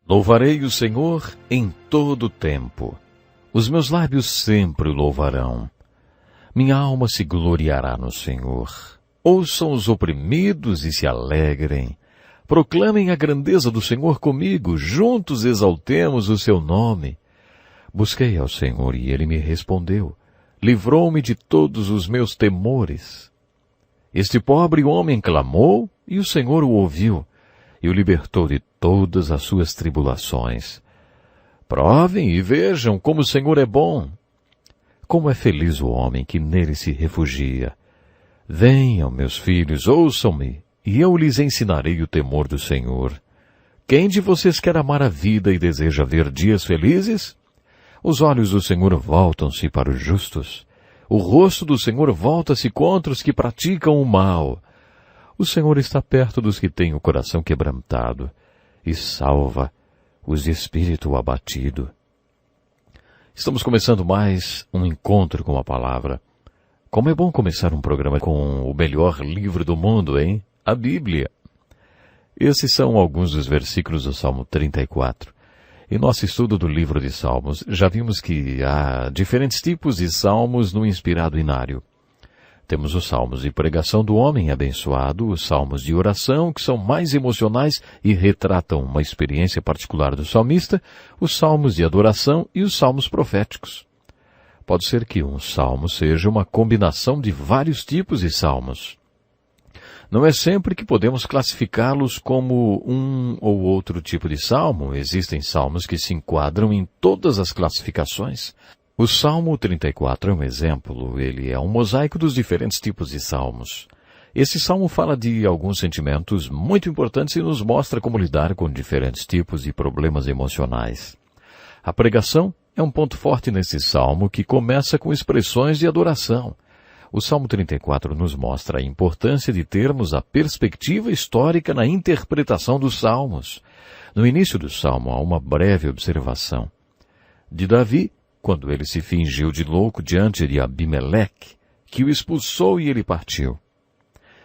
Louvarei o Senhor em todo o tempo. Os meus lábios sempre o louvarão. Minha alma se gloriará no Senhor. Ouçam os oprimidos e se alegrem. Proclamem a grandeza do Senhor comigo, juntos exaltemos o seu nome. Busquei ao Senhor e ele me respondeu. Livrou-me de todos os meus temores. Este pobre homem clamou e o Senhor o ouviu e o libertou de todas as suas tribulações. Provem e vejam como o Senhor é bom. Como é feliz o homem que nele se refugia. Venham, meus filhos, ouçam-me, e eu lhes ensinarei o temor do Senhor. Quem de vocês quer amar a vida e deseja ver dias felizes? Os olhos do Senhor voltam-se para os justos. O rosto do Senhor volta-se contra os que praticam o mal. O Senhor está perto dos que têm o coração quebrantado e salva os de espírito abatido. Estamos começando mais um encontro com a palavra. Como é bom começar um programa com o melhor livro do mundo, hein? A Bíblia. Esses são alguns dos versículos do Salmo 34. Em nosso estudo do livro de Salmos, já vimos que há diferentes tipos de salmos no inspirado inário. Temos os salmos de pregação do homem abençoado, os salmos de oração, que são mais emocionais e retratam uma experiência particular do salmista, os salmos de adoração e os salmos proféticos. Pode ser que um salmo seja uma combinação de vários tipos de salmos. Não é sempre que podemos classificá-los como um ou outro tipo de salmo. Existem salmos que se enquadram em todas as classificações. O Salmo 34 é um exemplo. Ele é um mosaico dos diferentes tipos de salmos. Esse salmo fala de alguns sentimentos muito importantes e nos mostra como lidar com diferentes tipos de problemas emocionais. A pregação é um ponto forte nesse salmo que começa com expressões de adoração. O Salmo 34 nos mostra a importância de termos a perspectiva histórica na interpretação dos salmos. No início do salmo há uma breve observação de Davi, quando ele se fingiu de louco diante de Abimeleque, que o expulsou e ele partiu.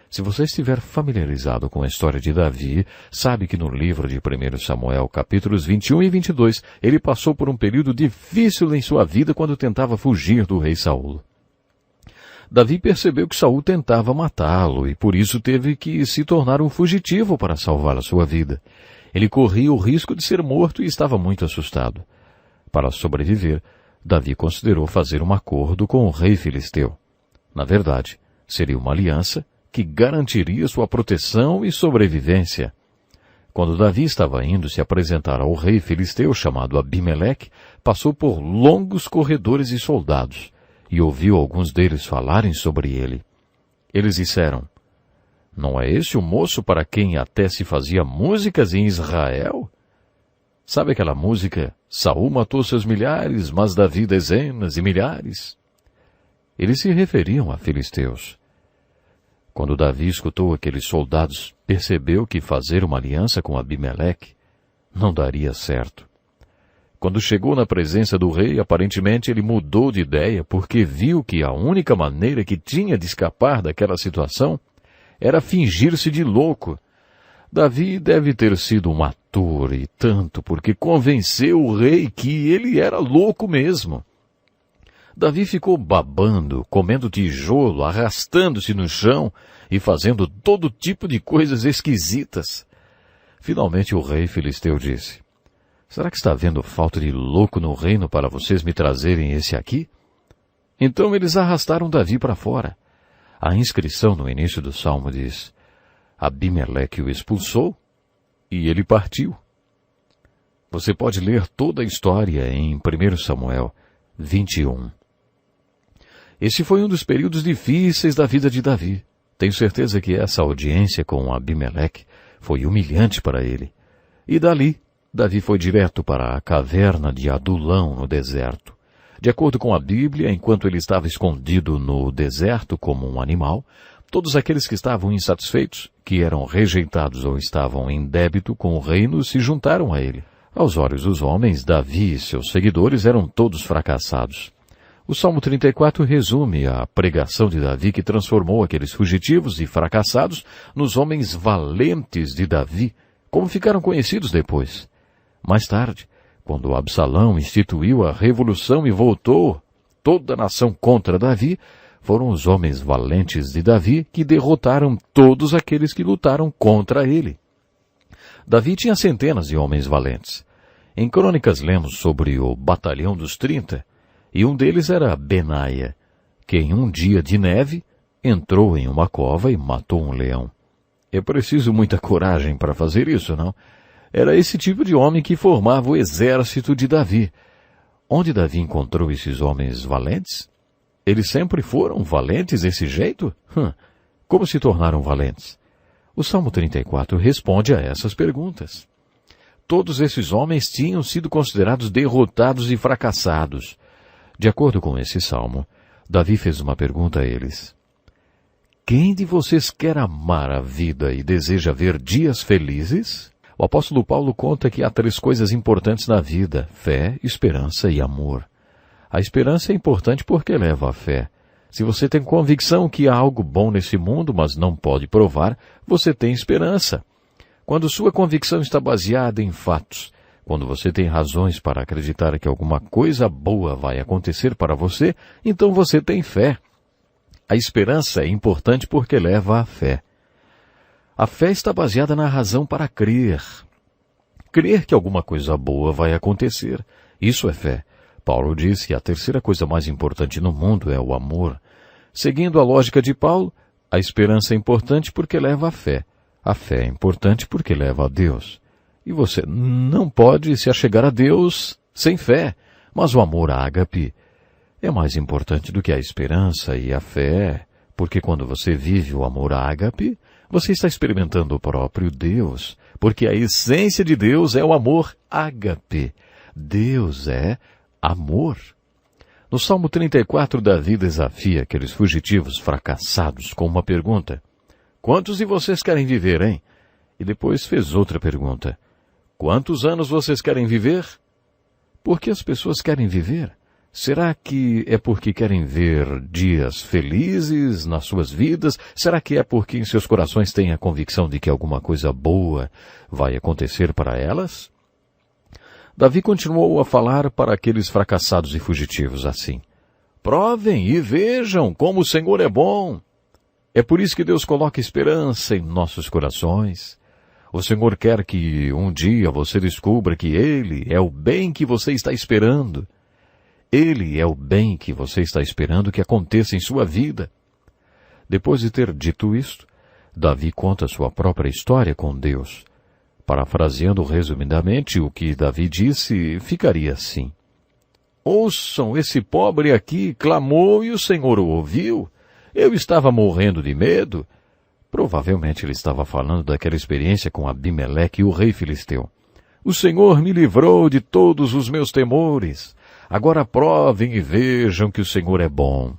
Se você estiver familiarizado com a história de Davi, sabe que no livro de 1 Samuel, capítulos 21 e 22, ele passou por um período difícil em sua vida quando tentava fugir do rei Saul. Davi percebeu que Saul tentava matá-lo e por isso teve que se tornar um fugitivo para salvar a sua vida. Ele corria o risco de ser morto e estava muito assustado. Para sobreviver, Davi considerou fazer um acordo com o rei filisteu. Na verdade, seria uma aliança que garantiria sua proteção e sobrevivência. Quando Davi estava indo se apresentar ao rei filisteu chamado Abimeleque, passou por longos corredores de soldados e ouviu alguns deles falarem sobre ele. Eles disseram, não é esse o moço para quem até se fazia músicas em Israel? Sabe aquela música, Saul matou seus milhares, mas Davi dezenas e milhares? Eles se referiam a filisteus. Quando Davi escutou aqueles soldados, percebeu que fazer uma aliança com Abimeleque não daria certo. Quando chegou na presença do rei, aparentemente ele mudou de ideia porque viu que a única maneira que tinha de escapar daquela situação era fingir-se de louco. Davi deve ter sido um ator e tanto porque convenceu o rei que ele era louco mesmo. Davi ficou babando, comendo tijolo, arrastando-se no chão e fazendo todo tipo de coisas esquisitas. Finalmente o rei filisteu disse, será que está havendo falta de louco no reino para vocês me trazerem esse aqui? Então eles arrastaram Davi para fora. A inscrição no início do salmo diz, Abimeleque o expulsou e ele partiu. Você pode ler toda a história em 1 Samuel 21. Esse foi um dos períodos difíceis da vida de Davi. Tenho certeza que essa audiência com Abimeleque foi humilhante para ele. E dali, Davi foi direto para a caverna de Adulão, no deserto. De acordo com a Bíblia, enquanto ele estava escondido no deserto como um animal, todos aqueles que estavam insatisfeitos, que eram rejeitados ou estavam em débito com o reino, se juntaram a ele. Aos olhos dos homens, Davi e seus seguidores eram todos fracassados. O Salmo 34 resume a pregação de Davi que transformou aqueles fugitivos e fracassados nos homens valentes de Davi, como ficaram conhecidos depois. Mais tarde, quando Absalão instituiu a revolução e voltou toda a nação contra Davi, foram os homens valentes de Davi que derrotaram todos aqueles que lutaram contra ele. Davi tinha centenas de homens valentes. Em Crônicas lemos sobre o Batalhão dos 30, e um deles era Benaia, que em um dia de neve entrou em uma cova e matou um leão. É preciso muita coragem para fazer isso, não? Era esse tipo de homem que formava o exército de Davi. Onde Davi encontrou esses homens valentes? Eles sempre foram valentes desse jeito? Como se tornaram valentes? O Salmo 34 responde a essas perguntas. Todos esses homens tinham sido considerados derrotados e fracassados. De acordo com esse salmo, Davi fez uma pergunta a eles. Quem de vocês quer amar a vida e deseja ver dias felizes? O apóstolo Paulo conta que há 3 coisas importantes na vida: fé, esperança e amor. A esperança é importante porque leva à fé. Se você tem convicção que há algo bom nesse mundo, mas não pode provar, você tem esperança. Quando sua convicção está baseada em fatos, quando você tem razões para acreditar que alguma coisa boa vai acontecer para você, então você tem fé. A esperança é importante porque leva à fé. A fé está baseada na razão para crer. Crer que alguma coisa boa vai acontecer. Isso é fé. Paulo diz que a 3ª coisa mais importante no mundo é o amor. Seguindo a lógica de Paulo, a esperança é importante porque leva à fé. A fé é importante porque leva a Deus. E você não pode se achegar a Deus sem fé. Mas o amor ágape é mais importante do que a esperança e a fé, porque quando você vive o amor ágape, você está experimentando o próprio Deus, porque a essência de Deus é o amor ágape. Deus é amor. No Salmo 34, Davi desafia aqueles fugitivos fracassados com uma pergunta. Quantos de vocês querem viver, hein? E depois fez outra pergunta. Quantos anos vocês querem viver? Por que as pessoas querem viver? Será que é porque querem ver dias felizes nas suas vidas? Será que é porque em seus corações têm a convicção de que alguma coisa boa vai acontecer para elas? Davi continuou a falar para aqueles fracassados e fugitivos assim. Provem e vejam como o Senhor é bom. É por isso que Deus coloca esperança em nossos corações. O Senhor quer que um dia você descubra que Ele é o bem que você está esperando. Ele é o bem que você está esperando que aconteça em sua vida. Depois de ter dito isto, Davi conta sua própria história com Deus. Parafraseando resumidamente o que Davi disse, ficaria assim. Ouçam, esse pobre aqui clamou e o Senhor o ouviu. Eu estava morrendo de medo. Provavelmente ele estava falando daquela experiência com Abimeleque e o rei filisteu. O Senhor me livrou de todos os meus temores. Agora provem e vejam que o Senhor é bom.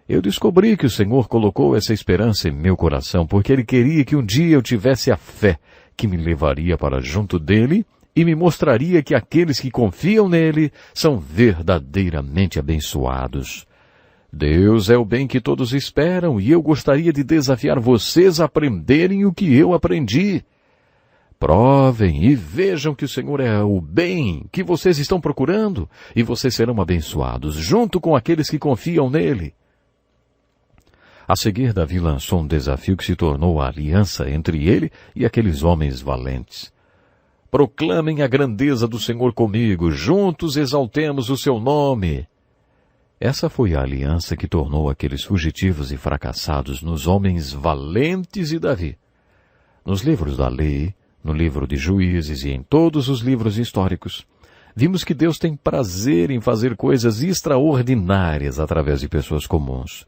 Eu descobri que o Senhor colocou essa esperança em meu coração porque Ele queria que um dia eu tivesse a fé que me levaria para junto dEle e me mostraria que aqueles que confiam nele são verdadeiramente abençoados. Deus é o bem que todos esperam e eu gostaria de desafiar vocês a aprenderem o que eu aprendi. Provem e vejam que o Senhor é o bem que vocês estão procurando e vocês serão abençoados junto com aqueles que confiam nele. A seguir, Davi lançou um desafio que se tornou a aliança entre ele e aqueles homens valentes. Proclamem a grandeza do Senhor comigo, juntos exaltemos o seu nome. Essa foi a aliança que tornou aqueles fugitivos e fracassados nos homens valentes de Davi. Nos livros da lei, no livro de Juízes e em todos os livros históricos, vimos que Deus tem prazer em fazer coisas extraordinárias através de pessoas comuns.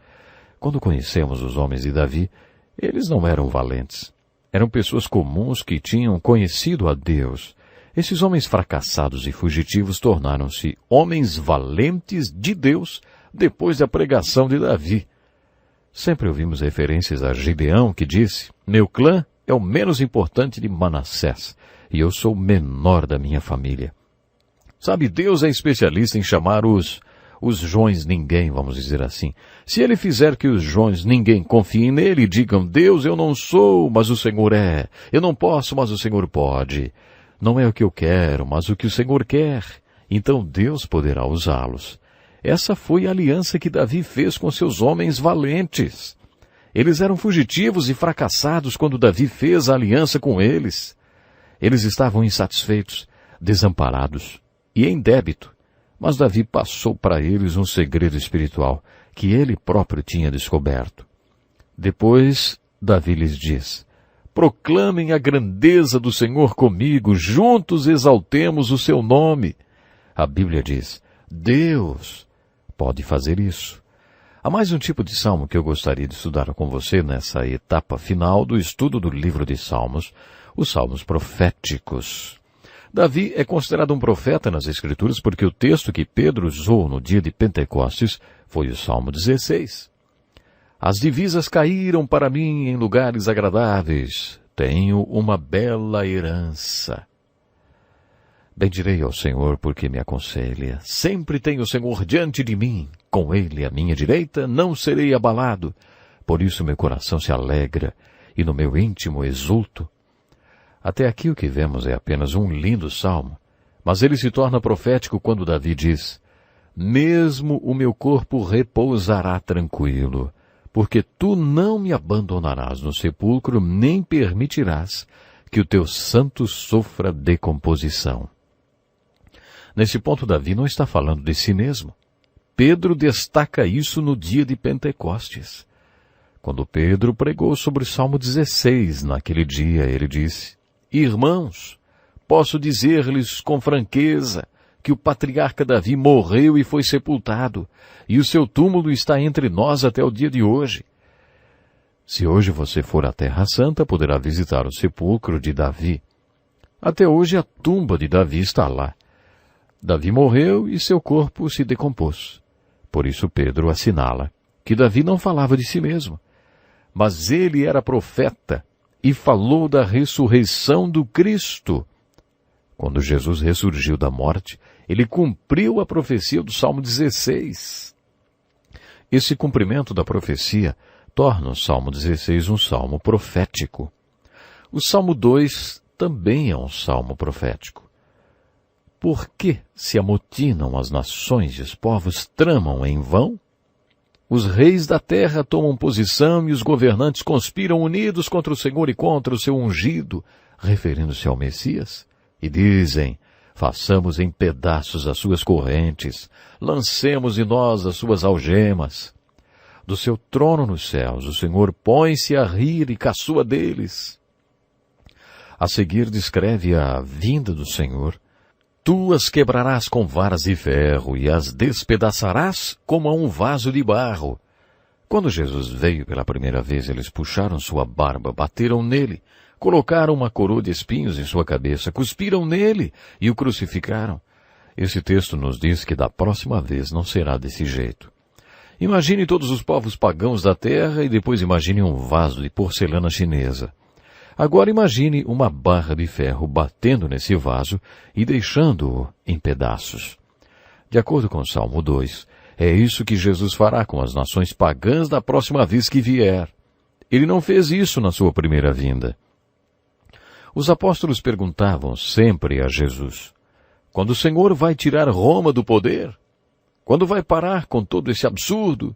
Quando conhecemos os homens de Davi, eles não eram valentes. Eram pessoas comuns que tinham conhecido a Deus. Esses homens fracassados e fugitivos tornaram-se homens valentes de Deus depois da pregação de Davi. Sempre ouvimos referências a Gideão que disse, meu clã é o menos importante de Manassés, e eu sou o menor da minha família. Sabe, Deus é especialista em chamar os Joões ninguém, vamos dizer assim. Se ele fizer que os Joões ninguém confiem nele e digam, Deus, eu não sou, mas o Senhor é. Eu não posso, mas o Senhor pode. Não é o que eu quero, mas o que o Senhor quer. Então Deus poderá usá-los. Essa foi a aliança que Davi fez com seus homens valentes. Eles eram fugitivos e fracassados quando Davi fez a aliança com eles. Eles estavam insatisfeitos, desamparados e em débito. Mas Davi passou para eles um segredo espiritual que ele próprio tinha descoberto. Depois, Davi lhes diz: proclamem a grandeza do Senhor comigo, juntos exaltemos o seu nome. A Bíblia diz: Deus pode fazer isso. Há mais um tipo de salmo que eu gostaria de estudar com você nessa etapa final do estudo do livro de Salmos, os salmos proféticos. Davi é considerado um profeta nas Escrituras porque o texto que Pedro usou no dia de Pentecostes foi o Salmo 16. As divisas caíram para mim em lugares agradáveis. Tenho uma bela herança. Bendirei ao Senhor porque me aconselha. Sempre tenho o Senhor diante de mim. Com ele à minha direita não serei abalado. Por isso meu coração se alegra e no meu íntimo exulto. Até aqui o que vemos é apenas um lindo salmo, mas ele se torna profético quando Davi diz: mesmo o meu corpo repousará tranquilo, porque tu não me abandonarás no sepulcro, nem permitirás que o teu santo sofra decomposição. Nesse ponto, Davi não está falando de si mesmo. Pedro destaca isso no dia de Pentecostes. Quando Pedro pregou sobre o Salmo 16, naquele dia, ele disse: irmãos, posso dizer-lhes com franqueza que o patriarca Davi morreu e foi sepultado, e o seu túmulo está entre nós até o dia de hoje. Se hoje você for à Terra Santa, poderá visitar o sepulcro de Davi. Até hoje a tumba de Davi está lá. Davi morreu e seu corpo se decompôs. Por isso Pedro assinala que Davi não falava de si mesmo, mas ele era profeta e falou da ressurreição do Cristo. Quando Jesus ressurgiu da morte, ele cumpriu a profecia do Salmo 16. Esse cumprimento da profecia torna o Salmo 16 um salmo profético. O Salmo 2 também é um salmo profético. Por que se amotinam as nações e os povos tramam em vão? Os reis da terra tomam posição e os governantes conspiram unidos contra o Senhor e contra o seu ungido, referindo-se ao Messias, e dizem: façamos em pedaços as suas correntes, lancemos em nós as suas algemas. Do seu trono nos céus, o Senhor põe-se a rir e caçoa deles. A seguir descreve a vinda do Senhor. Tu as quebrarás com varas de ferro e as despedaçarás como a um vaso de barro. Quando Jesus veio pela primeira vez, eles puxaram sua barba, bateram nele, colocaram uma coroa de espinhos em sua cabeça, cuspiram nele e o crucificaram. Esse texto nos diz que da próxima vez não será desse jeito. Imagine todos os povos pagãos da terra e depois imagine um vaso de porcelana chinesa. Agora imagine uma barra de ferro batendo nesse vaso e deixando-o em pedaços. De acordo com o Salmo 2, é isso que Jesus fará com as nações pagãs da próxima vez que vier. Ele não fez isso na sua primeira vinda. Os apóstolos perguntavam sempre a Jesus: quando o Senhor vai tirar Roma do poder? Quando vai parar com todo esse absurdo?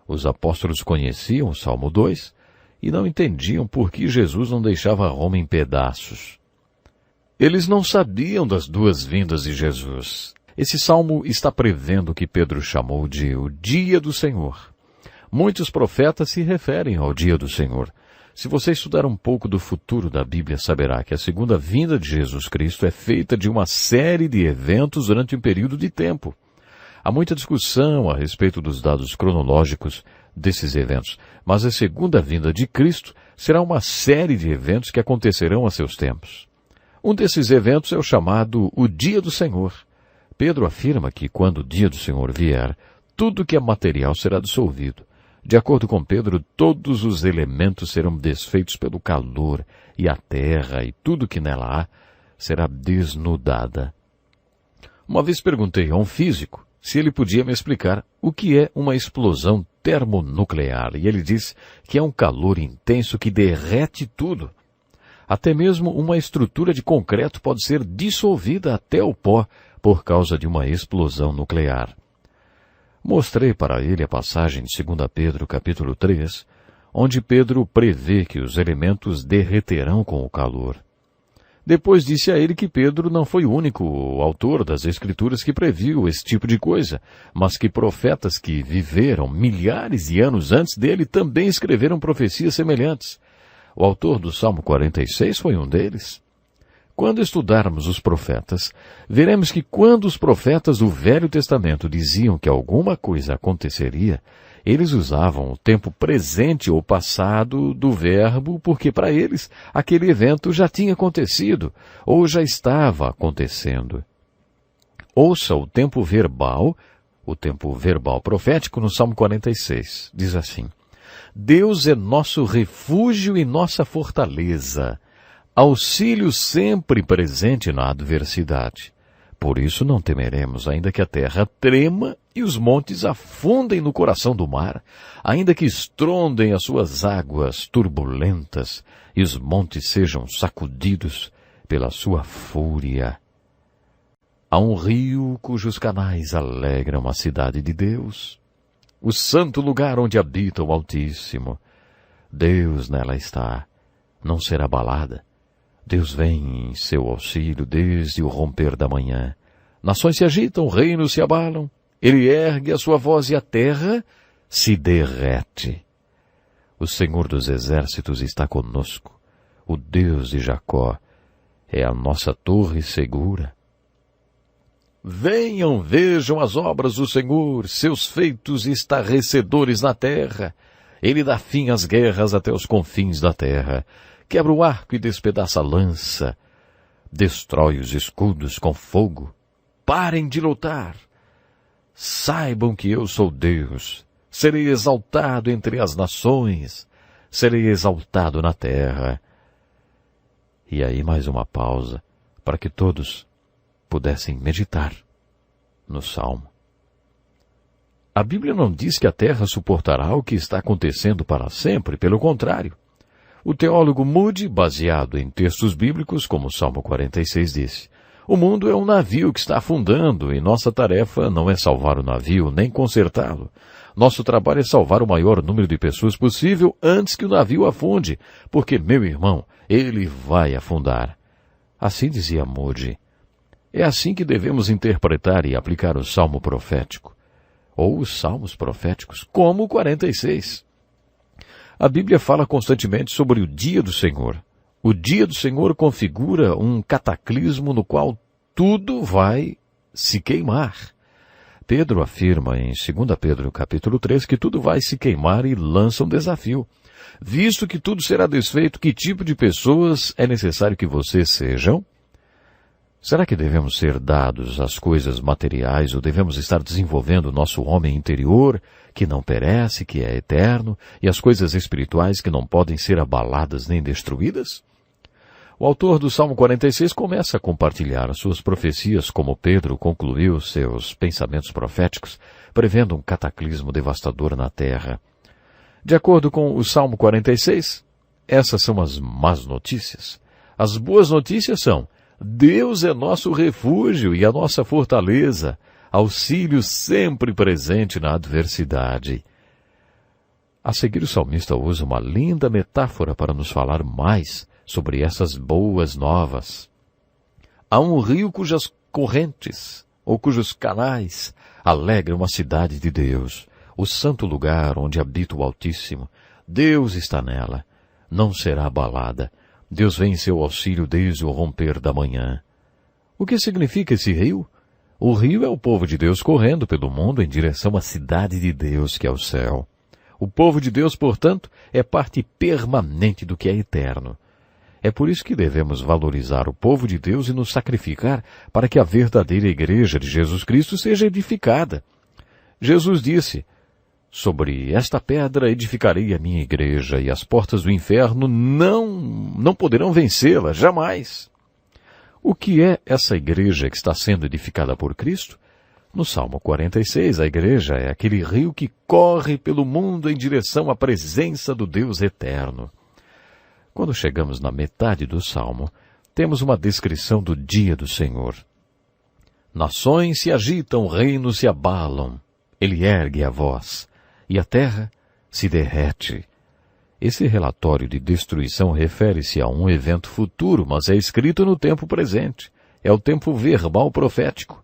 Os apóstolos conheciam o Salmo 2, e não entendiam por que Jesus não deixava Roma em pedaços. Eles não sabiam das duas vindas de Jesus. Esse salmo está prevendo o que Pedro chamou de o dia do Senhor. Muitos profetas se referem ao dia do Senhor. Se você estudar um pouco do futuro da Bíblia, saberá que a segunda vinda de Jesus Cristo é feita de uma série de eventos durante um período de tempo. Há muita discussão a respeito dos dados cronológicos desses eventos, mas a segunda vinda de Cristo será uma série de eventos que acontecerão a seus tempos. Um desses eventos é o chamado o Dia do Senhor. Pedro afirma que quando o Dia do Senhor vier, tudo que é material será dissolvido. De acordo com Pedro, todos os elementos serão desfeitos pelo calor, e a terra e tudo que nela há será desnudada. Uma vez perguntei a um físico se ele podia me explicar o que é uma explosão termonuclear, e ele disse que é um calor intenso que derrete tudo. Até mesmo uma estrutura de concreto pode ser dissolvida até o pó por causa de uma explosão nuclear. Mostrei para ele a passagem de 2 Pedro capítulo 3, onde Pedro prevê que os elementos derreterão com o calor. Depois disse a ele que Pedro não foi o único autor das Escrituras que previu esse tipo de coisa, mas que profetas que viveram milhares de anos antes dele também escreveram profecias semelhantes. O autor do Salmo 46 foi um deles. Quando estudarmos os profetas, veremos que quando os profetas do Velho Testamento diziam que alguma coisa aconteceria, eles usavam o tempo presente ou passado do verbo porque para eles aquele evento já tinha acontecido ou já estava acontecendo. Ouça o tempo verbal profético no Salmo 46. Diz assim: Deus é nosso refúgio e nossa fortaleza, auxílio sempre presente na adversidade. Por isso não temeremos, ainda que a terra trema e os montes afundem no coração do mar, ainda que estrondem as suas águas turbulentas e os montes sejam sacudidos pela sua fúria. Há um rio cujos canais alegram a cidade de Deus, o santo lugar onde habita o Altíssimo. Deus nela está, não será abalada. Deus vem em seu auxílio desde o romper da manhã. Nações se agitam, reinos se abalam. Ele ergue a sua voz e a terra se derrete. O Senhor dos Exércitos está conosco. O Deus de Jacó é a nossa torre segura. Venham, vejam as obras do Senhor, seus feitos estarrecedores na terra. Ele dá fim às guerras até os confins da terra. Quebra o arco e despedaça a lança. Destrói os escudos com fogo. Parem de lutar. Saibam que eu sou Deus. Serei exaltado entre as nações. Serei exaltado na terra. E aí mais uma pausa, para que todos pudessem meditar no Salmo. A Bíblia não diz que a terra suportará o que está acontecendo para sempre, pelo contrário. O teólogo Moody, baseado em textos bíblicos, como o Salmo 46 disse, o mundo é um navio que está afundando e nossa tarefa não é salvar o navio, nem consertá-lo. Nosso trabalho é salvar o maior número de pessoas possível antes que o navio afunde, porque, meu irmão, ele vai afundar. Assim dizia Moody. É assim que devemos interpretar e aplicar o Salmo profético, ou os Salmos proféticos, como o 46. A Bíblia fala constantemente sobre o dia do Senhor. O dia do Senhor configura um cataclismo no qual tudo vai se queimar. Pedro afirma em 2 Pedro capítulo 3 que tudo vai se queimar e lança um desafio. Visto que tudo será desfeito, que tipo de pessoas é necessário que vocês sejam? Será que devemos ser dados às coisas materiais ou devemos estar desenvolvendo o nosso homem interior, que não perece, que é eterno, e as coisas espirituais que não podem ser abaladas nem destruídas? O autor do Salmo 46 começa a compartilhar as suas profecias como Pedro concluiu seus pensamentos proféticos, prevendo um cataclismo devastador na terra. De acordo com o Salmo 46, essas são as más notícias. As boas notícias são: Deus é nosso refúgio e a nossa fortaleza, auxílio sempre presente na adversidade. A seguir, o salmista usa uma linda metáfora para nos falar mais sobre essas boas novas. Há um rio cujas correntes, ou cujos canais, alegram a cidade de Deus, o santo lugar onde habita o Altíssimo. Deus está nela, não será abalada. Deus vem em seu auxílio desde o romper da manhã. O que significa esse rio? O rio é o povo de Deus correndo pelo mundo em direção à cidade de Deus, que é o céu. O povo de Deus, portanto, é parte permanente do que é eterno. É por isso que devemos valorizar o povo de Deus e nos sacrificar para que a verdadeira igreja de Jesus Cristo seja edificada. Jesus disse: sobre esta pedra edificarei a minha igreja, e as portas do inferno não poderão vencê-la, jamais. O que é essa igreja que está sendo edificada por Cristo? No Salmo 46, a igreja é aquele rio que corre pelo mundo em direção à presença do Deus eterno. Quando chegamos na metade do Salmo, temos uma descrição do dia do Senhor. Nações se agitam, reinos se abalam. Ele ergue a voz, e a terra se derrete. Esse relatório de destruição refere-se a um evento futuro, mas é escrito no tempo presente. É o tempo verbal profético.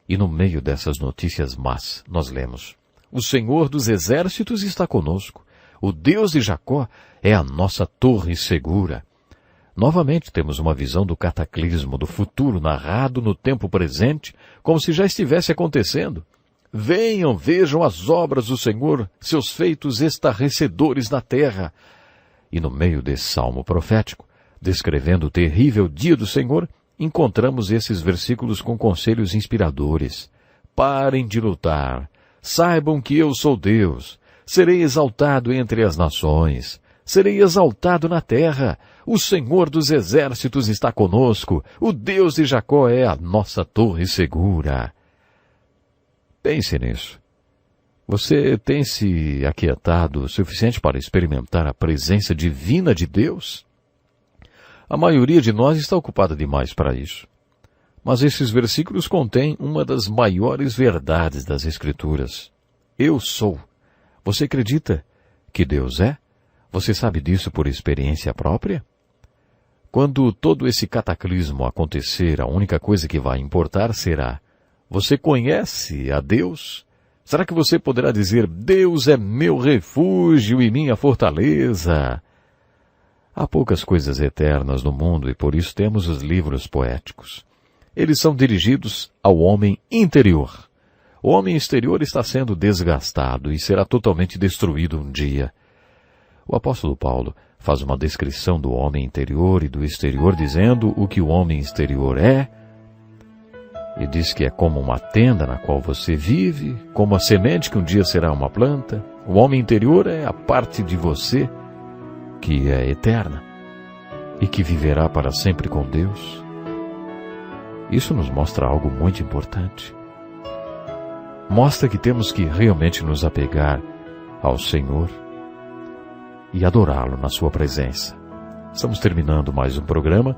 E no meio dessas notícias más, nós lemos: o Senhor dos exércitos está conosco. O Deus de Jacó é a nossa torre segura. Novamente temos uma visão do cataclismo, do futuro narrado no tempo presente, como se já estivesse acontecendo. Venham, vejam as obras do Senhor, seus feitos estarrecedores na terra. E no meio desse salmo profético, descrevendo o terrível dia do Senhor, encontramos esses versículos com conselhos inspiradores. Parem de lutar. Saibam que eu sou Deus. Serei exaltado entre as nações. Serei exaltado na terra. O Senhor dos exércitos está conosco. O Deus de Jacó é a nossa torre segura. Pense nisso. Você tem se aquietado o suficiente para experimentar a presença divina de Deus? A maioria de nós está ocupada demais para isso. Mas esses versículos contêm uma das maiores verdades das Escrituras. Eu sou. Você acredita que Deus é? Você sabe disso por experiência própria? Quando todo esse cataclismo acontecer, a única coisa que vai importar será: você conhece a Deus? Será que você poderá dizer: Deus é meu refúgio e minha fortaleza? Há poucas coisas eternas no mundo e por isso temos os livros poéticos. Eles são dirigidos ao homem interior. O homem exterior está sendo desgastado e será totalmente destruído um dia. O apóstolo Paulo faz uma descrição do homem interior e do exterior, dizendo o que o homem exterior é, e diz que é como uma tenda na qual você vive, como a semente que um dia será uma planta. O homem interior é a parte de você que é eterna e que viverá para sempre com Deus. Isso nos mostra algo muito importante. Mostra que temos que realmente nos apegar ao Senhor e adorá-lo na sua presença. Estamos terminando mais um programa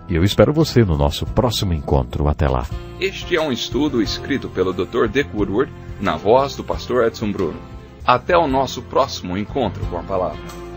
e eu espero você no nosso próximo encontro. Até lá. Este é um estudo escrito pelo Dr. Dick Woodward, na voz do pastor Edson Bruno. Até o nosso próximo encontro com a palavra.